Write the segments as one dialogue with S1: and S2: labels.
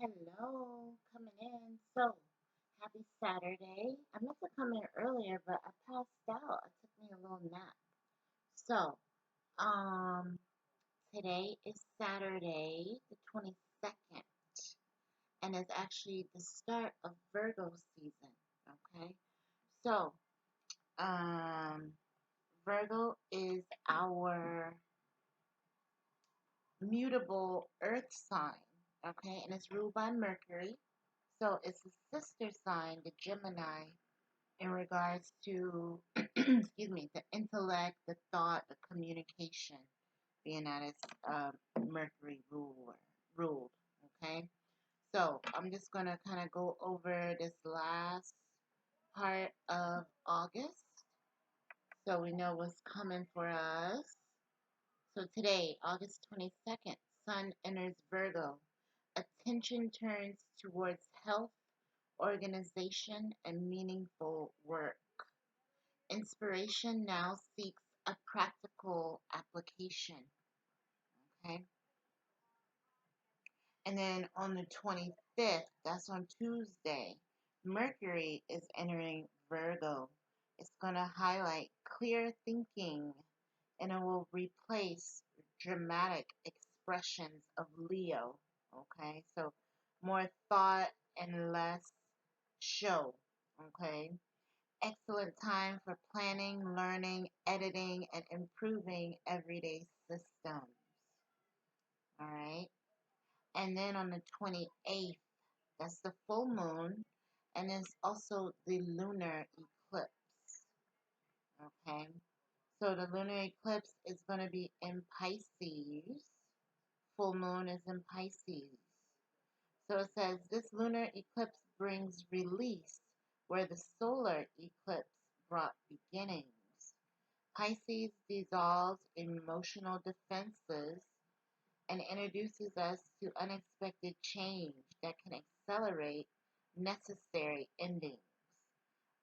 S1: Hello, coming in. So, happy Saturday. I meant to come in earlier, but I passed out. I took me a little nap. So, um, today is Saturday, the 22nd, and it's actually the start of Virgo season. Okay? So, um, Virgo is our mutable earth sign. Okay? And it's ruled by Mercury. So, it's a sister sign, the Gemini, in regards to, excuse me, the intellect, the thought, the communication, being that it's Mercury ruled. Okay, so I'm just gonna kind of go over this last part of August, so we know what's coming for us. So today, August 22nd, Sun enters Virgo. Attention turns towards health, organization, and meaningful work. Inspiration now seeks a practical application. Okay. And then on the 25th, that's on Tuesday, Mercury is entering Virgo. It's going to highlight clear thinking and it will replace dramatic expressions of Leo. Okay. So more thought and less show. Okay. Excellent time for planning, learning, editing, and improving everyday systems. All right. And then on the 28th, that's the full moon, and it's also the lunar eclipse. Okay. So the lunar eclipse is going to be in Pisces. Full moon is in Pisces. So it says this lunar eclipse brings release where the solar eclipse brought beginnings. Pisces dissolves emotional defenses and introduces us to unexpected change that can accelerate necessary endings.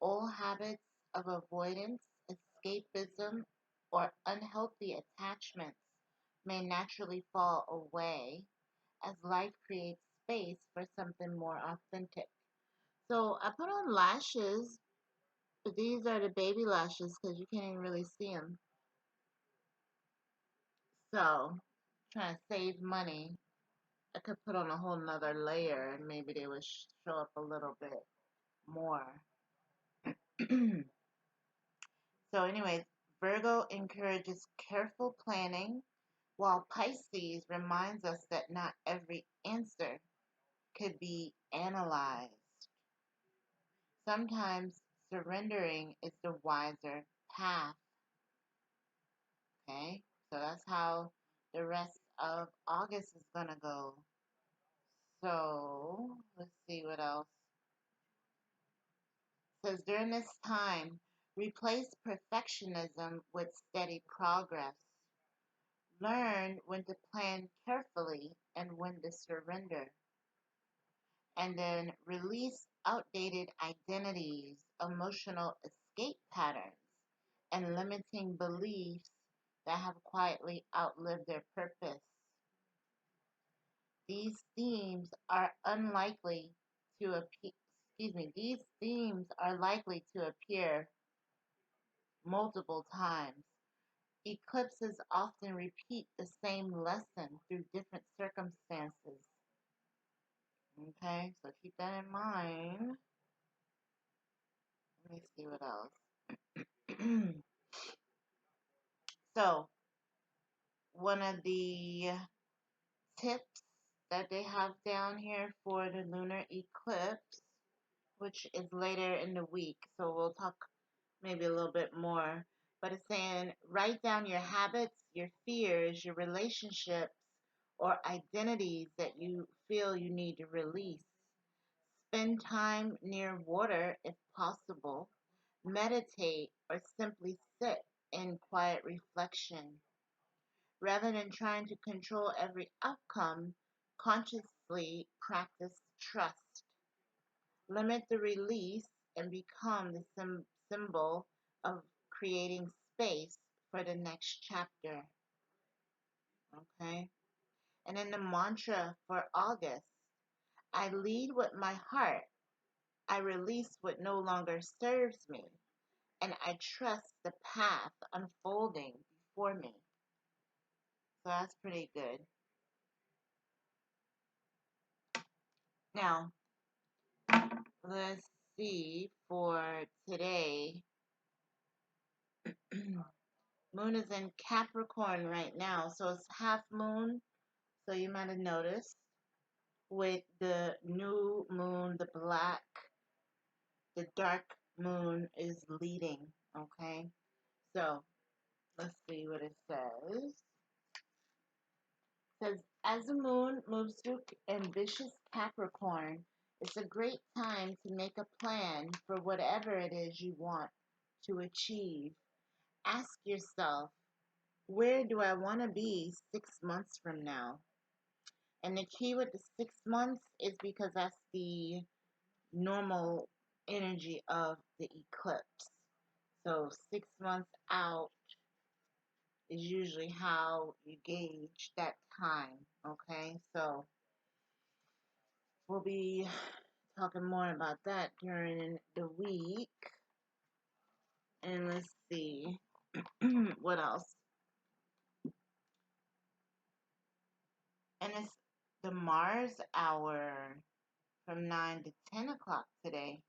S1: Old habits of avoidance, escapism, or unhealthy attachments may naturally fall away as life creates space for something more authentic. So I put on lashes, but these are the baby lashes because you can't even really see them. So, trying to save money. I could put on a whole nother layer and maybe they would show up a little bit more. So anyways, Virgo encourages careful planning, while Pisces reminds us that not every answer could be analyzed. Sometimes surrendering is the wiser path. Okay, so that's how the rest of August is going to go. So, let's see what else. It says during this time, replace perfectionism with steady progress. Learn when to plan carefully and when to surrender. And then release outdated identities, emotional escape patterns, and limiting beliefs that have quietly outlived their purpose. These themes are unlikely to appear, these themes are likely to appear multiple times. Eclipses often repeat the same lesson through different circumstances. Okay, so keep that in mind. Let me see what else. So, one of the tips that they have down here for the lunar eclipse, which is later in the week, so we'll talk maybe a little bit more. But it's saying write down your habits, your fears, your relationships, or identities that you feel you need to release. Spend time near water if possible. Meditate or simply sit in quiet reflection. Rather than trying to control every outcome, consciously practice trust. Limit the release and become the symbol of creating space for the next chapter. Okay? And then the mantra for August: I lead with my heart. I release what no longer serves me, and I trust the path unfolding before me. So that's pretty good. Now, let's see for today. Moon is in Capricorn right now, so it's half moon. So you might have noticed with the new moon, the dark moon is leading. Okay, so let's see what it says. It says, as the moon moves through ambitious Capricorn, it's a great time to make a plan for whatever it is you want to achieve. Ask yourself, where do I want to be 6 months from now? And the key with the 6 months is because that's the normal energy of the eclipse. So 6 months out is usually how you gauge that time. Okay, so we'll be talking more about that during the week. And let's see what else. And it's the Mars hour from 9 to 10 o'clock today,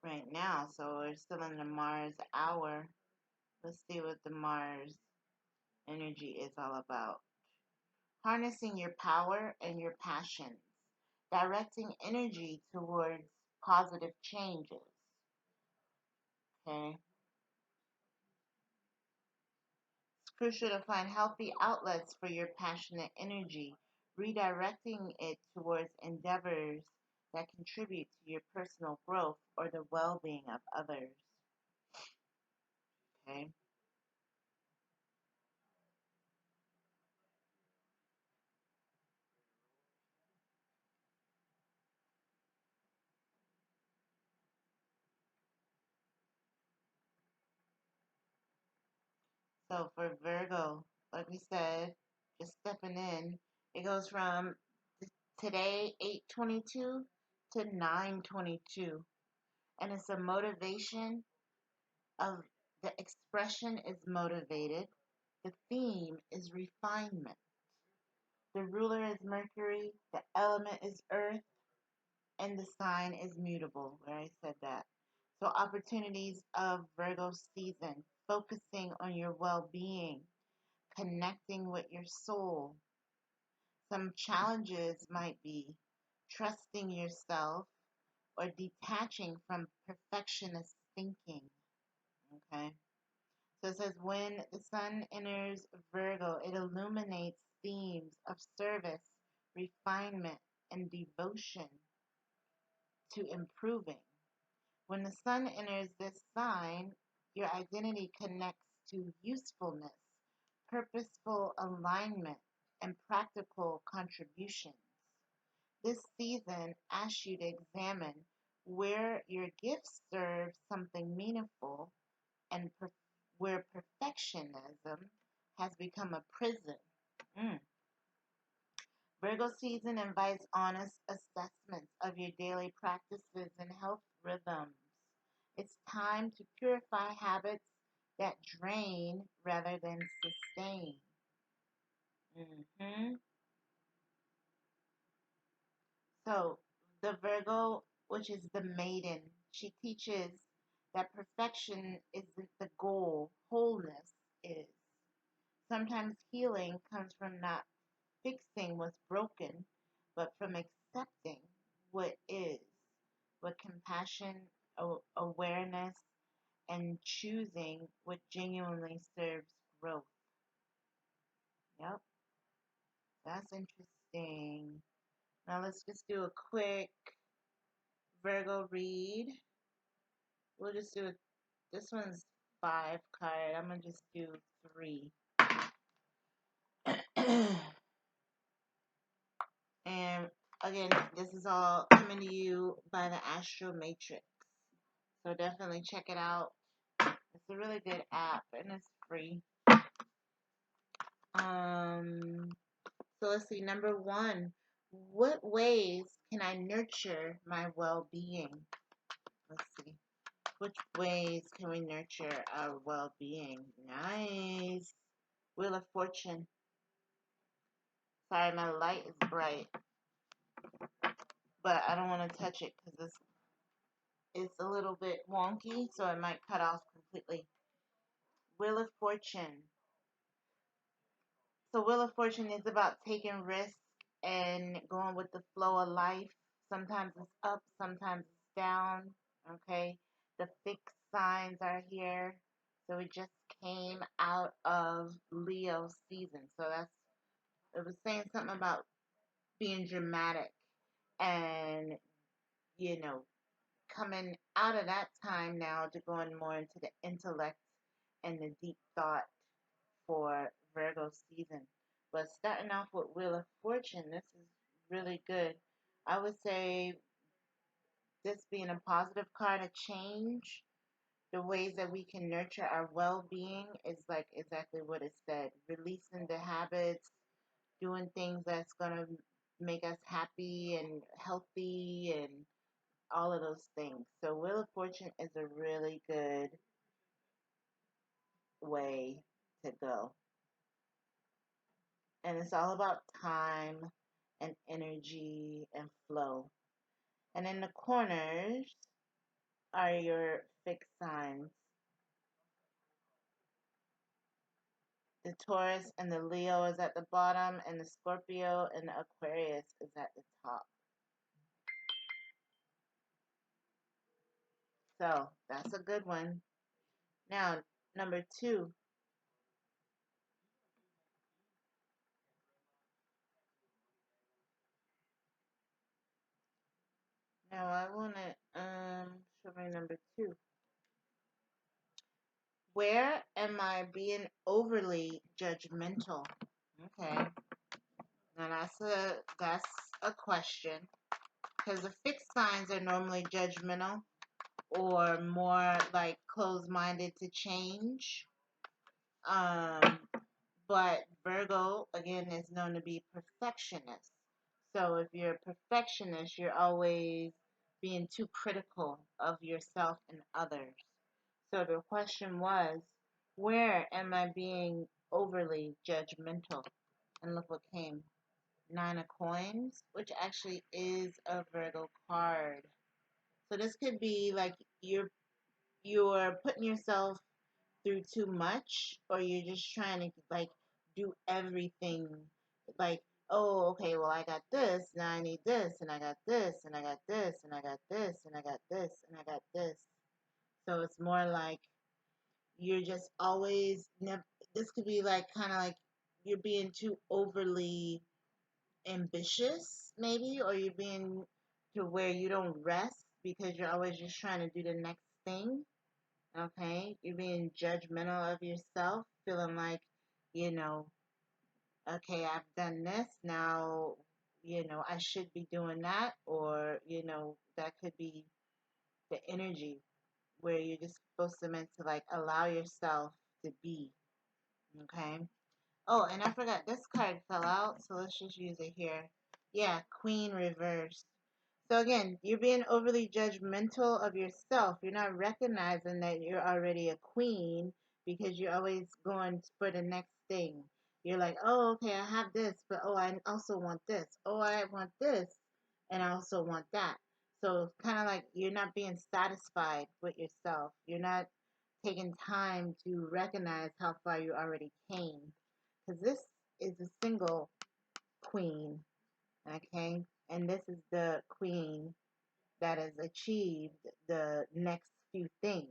S1: right now. So we're still in the Mars hour. Let's see what the Mars energy is all about. Harnessing your power and your passions, directing energy towards positive changes. Okay. It's crucial to find healthy outlets for your passionate energy, redirecting it towards endeavors that contribute to your personal growth or the well-being of others. Okay. So for Virgo, like we said, just stepping in, it goes from today 8:22 to 9:22, and it's a motivation of the expression is motivated. The theme is refinement. The ruler is Mercury, the element is Earth, and the sign is mutable, where I said that. So opportunities of Virgo season, focusing on your well-being, connecting with your soul. Some challenges might be trusting yourself or detaching from perfectionist thinking. Okay. So it says when the sun enters Virgo, it illuminates themes of service, refinement, and devotion to improving. When the sun enters this sign, your identity connects to usefulness, purposeful alignment, and practical contributions. This season asks you to examine where your gifts serve something meaningful and where perfectionism has become a prison. Mm. Virgo season invites honest assessments of your daily practices and health rhythms. It's time to purify habits that drain rather than sustain. hmm So, the Virgo, which is the maiden, she teaches that perfection isn't the goal, wholeness is. Sometimes healing comes from not fixing what's broken, but from accepting what is, with compassion, awareness, and choosing what genuinely serves growth. Yep, that's interesting. Now let's just do a quick Virgo read. We'll just do it. This one's 5 card. I'm gonna just do 3. And again, this is all coming to you by the Astromatrix. So definitely check it out. It's a really good app and it's free. So let's see. Number 1, What ways can I nurture my well-being? Let's see. Which ways can we nurture our well-being? Nice. Wheel of Fortune. Sorry, my light is bright, but I don't want to touch it because it's a little bit wonky, so it might cut off completely. Wheel of Fortune. So Wheel of Fortune is about taking risks and going with the flow of life. Sometimes it's up, sometimes it's down. Okay. The fixed signs are here. So we just came out of Leo season. So it was saying something about being dramatic and, you know, coming out of that time now to going more into the intellect and the deep thought for Virgo season. But starting off with Wheel of Fortune, this is really good. I would say this being a positive card, a change, the ways that we can nurture our well-being is like exactly what it said. Releasing the habits, doing things that's going to make us happy and healthy and all of those things. So Wheel of Fortune is a really good way to go. And it's all about time and energy and flow. And in the corners are your fixed signs. The Taurus and the Leo is at the bottom, and the Scorpio and the Aquarius is at the top. So that's a good one. Now, number 2. Now I want to show me number 2. Where am I being overly judgmental? Okay. Now that's a question, because the fixed signs are normally judgmental or more like closed-minded to change. Um, but Virgo again is known to be perfectionist. So if you're a perfectionist, you're always being too critical of yourself and others. So the question was, where am I being overly judgmental? And look what came. 9 of Coins, which actually is a Virgo card. So this could be like you're putting yourself through too much, or you're just trying to like do everything. Like, oh, okay, well I got this, now I need this, and I got this, and I got this, and I got this, and I got this, and I got this. So it's more like you're just always this could be like kind of like you're being too overly ambitious maybe, or you're being to where you don't rest because you're always just trying to do the next thing. Okay, you're being judgmental of yourself, feeling like, you know, okay, I've done this, now, I should be doing that, or that could be the energy where you're just supposed to meant to like allow yourself to be. Okay. Oh, and I forgot this card fell out, so let's just use it here. Yeah, Queen reversed. So again, you're being overly judgmental of yourself. You're not recognizing that you're already a queen because you're always going for the next thing. You're like, oh, okay, I have this, but oh, I also want this. Oh, I want this, and I also want that. So it's kind of like you're not being satisfied with yourself. You're not taking time to recognize how far you already came. Because this is a single queen, okay? And this is the queen that has achieved the next few things.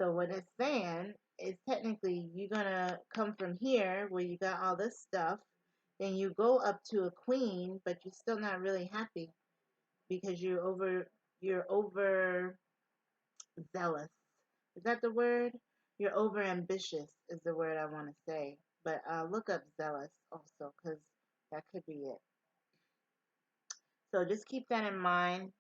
S1: So what it's saying is technically you're going to come from here where you got all this stuff, then you go up to a queen, but you're still not really happy because you're over zealous. Is that the word? You're over ambitious is the word I want to say. But look up zealous also, because that could be it. So just keep that in mind.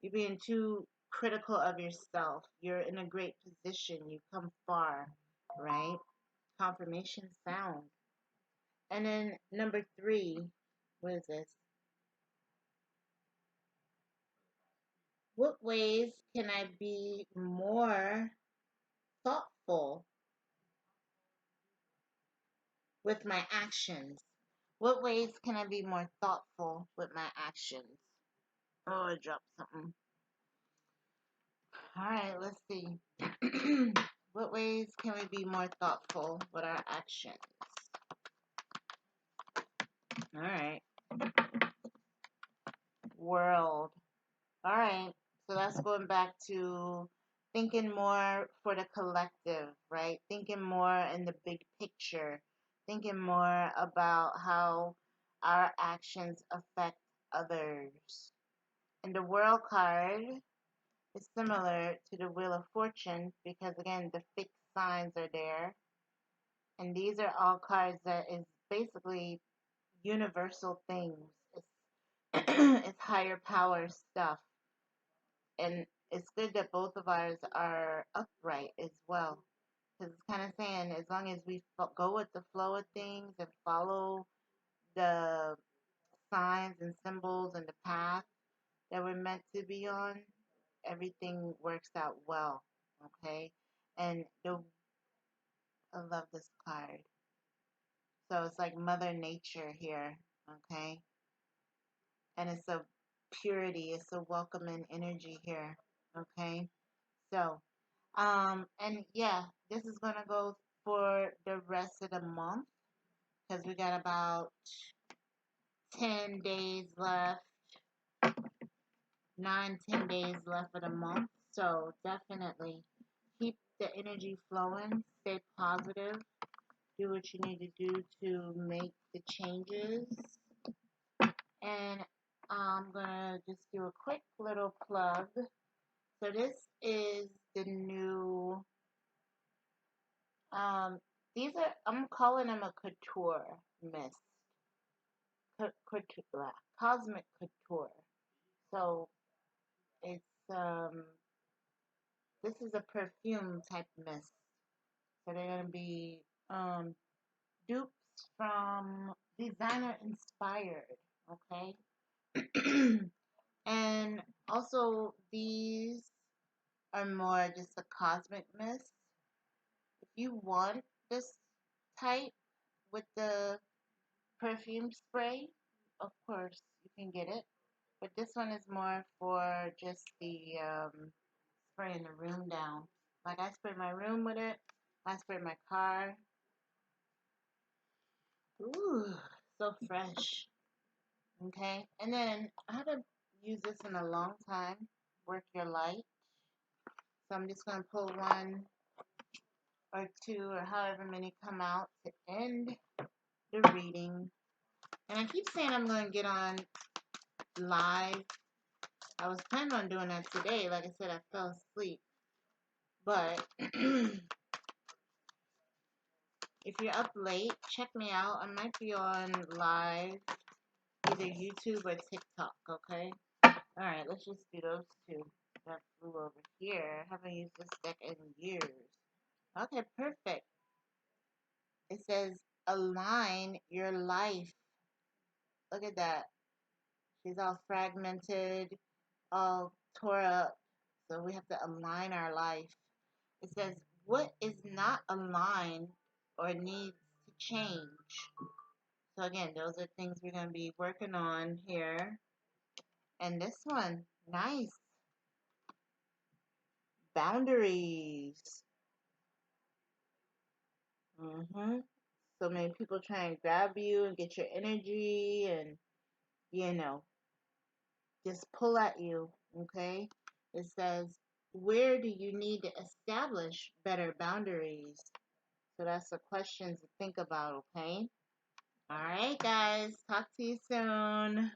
S1: You're being too critical of yourself. You're in a great position. You've come far, right? Confirmation sound. And then number 3, what is this? What ways can I be more thoughtful with my actions? What ways can I be more thoughtful with my actions? Oh, I dropped something. All right, let's see. What ways can we be more thoughtful with our actions? All right. World. All right. So that's going back to thinking more for the collective, right? Thinking more in the big picture. Thinking more about how our actions affect others. And the world card is similar to the Wheel of Fortune because, again, the fixed signs are there. And these are all cards that is basically universal things. It's, it's higher power stuff. And it's good that both of ours are upright as well. Because it's kind of saying as long as we go with the flow of things and follow the signs and symbols and the path that we're meant to be on, everything works out well. Okay? And I love this card. So it's like Mother Nature here. Okay? And it's a purity, it's a welcoming energy here. Okay? So, and yeah, this is gonna go for the rest of the month because we got about 10 days left, 9, 10 days left of the month. So definitely keep the energy flowing, stay positive, do what you need to do to make the changes. And I'm gonna just do a quick little plug. So this is the new these are, I'm calling them a couture mist. Couture, cosmic couture. So it's this is a perfume type mist. So they're gonna be dupes from designer inspired. Okay. And also these are more just a cosmic mist. If you want this type with the perfume spray, of course you can get it. But this one is more for just the spraying the room down. Like I spray my room with it. I spray my car. Ooh, so fresh. Okay. And then I haven't used this in a long time. Work your light. So I'm just going to pull one or two or however many come out to end the reading. And I keep saying I'm going to get on live. I was planning on doing that today. Like I said, I fell asleep. But if you're up late, check me out. I might be on live, either YouTube or TikTok, okay? Alright, let's just do those two. That flew over here. I haven't used this deck in years. Okay, perfect. It says, align your life. Look at that. She's all fragmented, all tore up. So we have to align our life. It says, what is not aligned or needs to change? So again, those are things we're going to be working on here. And this one, nice. Boundaries. So many people try and grab you and get your energy and, you know, just pull at you, okay? It says, where do you need to establish better boundaries? So that's the questions to think about, okay? All right, guys. Talk to you soon.